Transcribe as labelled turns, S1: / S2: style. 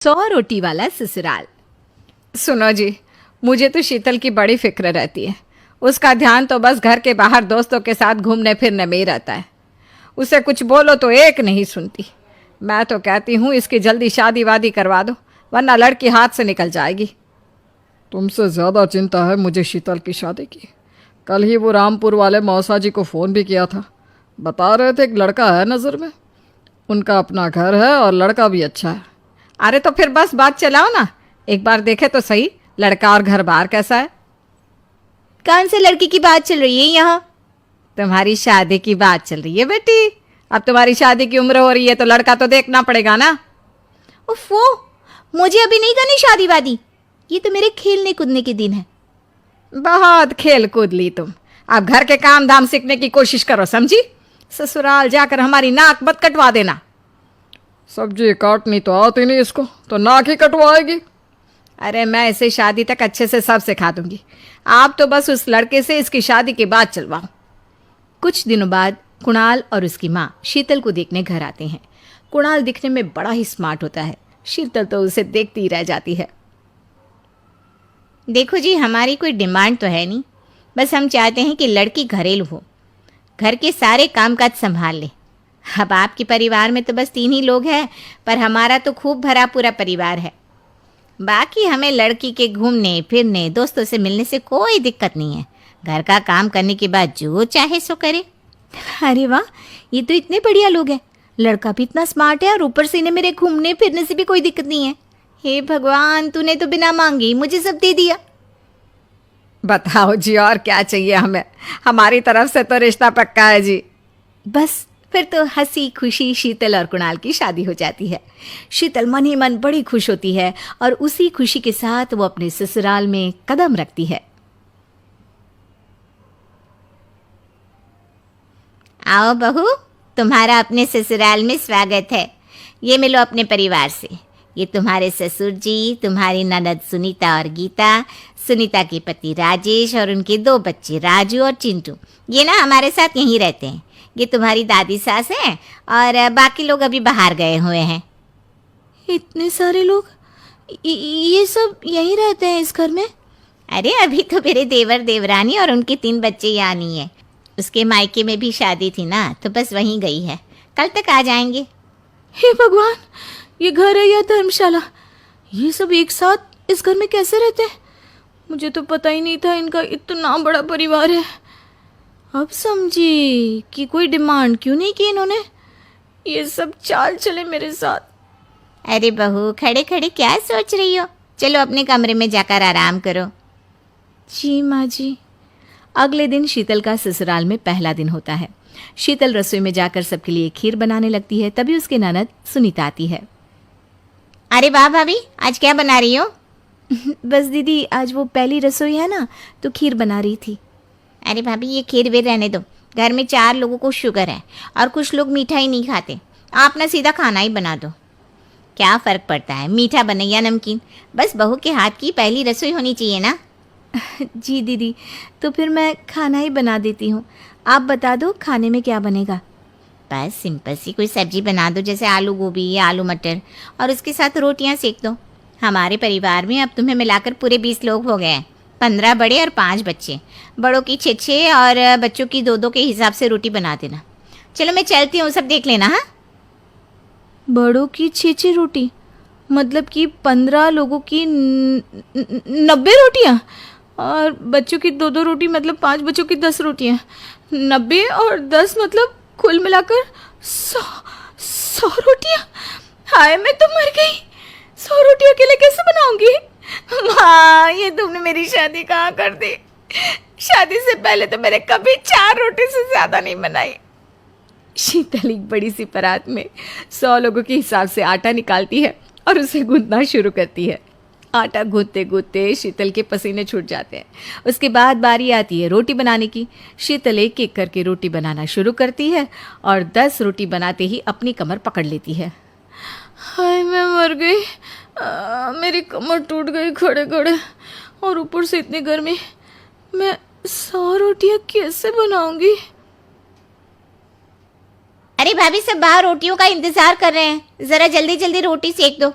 S1: 100 रोटी वाला ससुराल। सुनो जी, मुझे तो शीतल की बड़ी फिक्र रहती है। उसका ध्यान तो बस घर के बाहर दोस्तों के साथ घूमने फिरने में ही रहता है। उसे कुछ बोलो तो एक नहीं सुनती। मैं तो कहती हूँ इसकी जल्दी शादी वादी करवा दो, वरना लड़की हाथ से निकल जाएगी।
S2: तुमसे ज़्यादा चिंता है मुझे शीतल की शादी की। कल ही वो रामपुर वाले मौसा जी को फ़ोन भी किया था। बता रहे थे एक लड़का है नज़र में, उनका अपना घर है और लड़का भी अच्छा है।
S1: अरे तो फिर बस बात चलाओ ना, एक बार देखे तो सही लड़का और घर बार कैसा है।
S3: कौन से लड़की की बात चल रही है यहाँ?
S1: तुम्हारी शादी की बात चल रही है बेटी। अब तुम्हारी शादी की उम्र हो रही है तो लड़का तो देखना पड़ेगा ना।
S3: उफ़ो, मुझे अभी नहीं करनी शादी वादी। ये तो मेरे खेलने कूदने के दिन है।
S1: बहुत खेल कूद ली तुम, अब घर के काम धाम सीखने की कोशिश करो, समझी? ससुराल जाकर हमारी नाक मत कटवा देना।
S2: सब्जी काटनी तो आती नहीं इसको, तो नाक ही कटवाएगी।
S1: अरे मैं इसे शादी तक अच्छे से सब सिखा दूंगी। आप तो बस उस लड़के से इसकी शादी की बात चलवाओ। कुछ दिनों बाद कुणाल और उसकी माँ शीतल को देखने घर आते हैं। कुणाल दिखने में बड़ा ही स्मार्ट होता है। शीतल तो उसे देखती ही रह जाती है।
S3: देखो जी, हमारी कोई डिमांड तो है नहीं, बस हम चाहते हैं कि लड़की घरेलू हो, घर के सारे कामकाज संभाल ले। अब आपके परिवार में तो बस 3 ही लोग हैं, पर हमारा तो खूब भरा पूरा परिवार है। बाकी हमें लड़की के घूमने फिरने दोस्तों से मिलने से कोई दिक्कत नहीं है। घर का काम करने के बाद जो चाहे सो करे। अरे वाह, ये तो इतने बढ़िया लोग हैं। लड़का भी इतना स्मार्ट है और ऊपर से इन्हें मेरे घूमने फिरने से भी कोई दिक्कत नहीं है। हे भगवान, तूने तो बिना मांगे ही मुझे सब दे दिया।
S1: बताओ जी, और क्या चाहिए हमें? हमारी तरफ से तो रिश्ता पक्का है जी।
S3: बस फिर तो हंसी खुशी शीतल और कुणाल की शादी हो जाती है। शीतल मन ही मन बड़ी खुश होती है और उसी खुशी के साथ वो अपने ससुराल में कदम रखती है। आओ बहू, तुम्हारा अपने ससुराल में स्वागत है। ये मिलो अपने परिवार से। ये तुम्हारे ससुर जी, तुम्हारी ननद सुनीता और गीता, सुनीता के पति राजेश और उनके 2 बच्चे राजू और चिंटू। ये ना हमारे साथ यहीं रहते हैं। ये तुम्हारी दादी सास हैं और बाकी लोग अभी बाहर गए हुए हैं। इतने सारे लोग, ये सब यहीं रहते हैं इस घर में? अरे अभी तो मेरे देवर देवरानी और उनके 3 बच्चे यहाँ नहीं है। उसके मायके में भी शादी थी ना, तो बस वहीं गई है। कल तक आ जाएंगे। हे भगवान, ये घर है या धर्मशाला? ये सब एक साथ इस घर में कैसे रहते हैं? मुझे तो पता ही नहीं था इनका इतना बड़ा परिवार है। अब समझी कि कोई डिमांड क्यों नहीं की इन्होंने। ये सब चाल चले मेरे साथ। अरे बहू, खड़े खड़े क्या सोच रही हो? चलो अपने कमरे में जाकर आराम करो। जी माँ जी।
S1: अगले दिन शीतल का ससुराल में पहला दिन होता है। शीतल रसोई में जाकर सबके लिए खीर बनाने लगती है। तभी उसकी ननद सुनीता आती है।
S3: अरे वाह भाभी, आज क्या बना रही हो?
S1: बस दीदी, आज वो पहली रसोई है ना, तो खीर बना रही थी।
S3: अरे भाभी, ये खीर वीर रहने दो। घर में 4 लोगों को शुगर है और कुछ लोग मीठा ही नहीं खाते। आप ना सीधा खाना ही बना दो। क्या फ़र्क पड़ता है मीठा बने या नमकीन? बस बहू के हाथ की पहली रसोई होनी चाहिए ना।
S1: जी दीदी, तो फिर मैं खाना ही बना देती हूँ। आप बता दो खाने में क्या बनेगा?
S3: बस सिंपल सी कोई सब्जी बना दो, जैसे आलू गोभी या आलू मटर, और उसके साथ रोटियां सेक दो। हमारे परिवार में अब तुम्हें मिलाकर पूरे 20 लोग हो गए हैं। 15 बड़े और 5 बच्चे। बड़ों की 6 और बच्चों की 2 के हिसाब से रोटी बना देना। चलो मैं चलती हूँ, सब देख लेना। हाँ,
S1: बड़ों की 6 रोटी मतलब कि 15 लोगों की 90 रोटियाँ, और बच्चों की 2 रोटी मतलब 5 बच्चों की 10 रोटियाँ। 90 और 10 मतलब कुल मिलाकर 100 रोटियाँ। हाय, मैं तो मर गई। 100 रोटी अकेले कैसे बनाऊंगी? माँ, ये तुमने मेरी शादी कहाँ कर दी? शादी से पहले तो मैंने कभी 4 रोटी से ज़्यादा नहीं बनाई। शीतल एक बड़ी सी परात में 100 लोगों के हिसाब से आटा निकालती है और उसे गूंथना शुरू करती है। आटा गूंथते गूंथते शीतल के पसीने छूट जाते हैं। उसके बाद बारी आती है रोटी बनाने की। शीतल एक एक करके रोटी बनाना शुरू करती है और 10 रोटी बनाते ही अपनी कमर पकड़ लेती है। हाय, मैं मर गई। मेरी कमर टूट गई खड़े खड़े, और ऊपर से इतनी गर्मी। मैं 100 रोटियाँ कैसे बनाऊंगी?
S3: अरे भाभी, सब बाहर रोटियों का इंतजार कर रहे हैं। ज़रा जल्दी जल्दी रोटी सेक दो।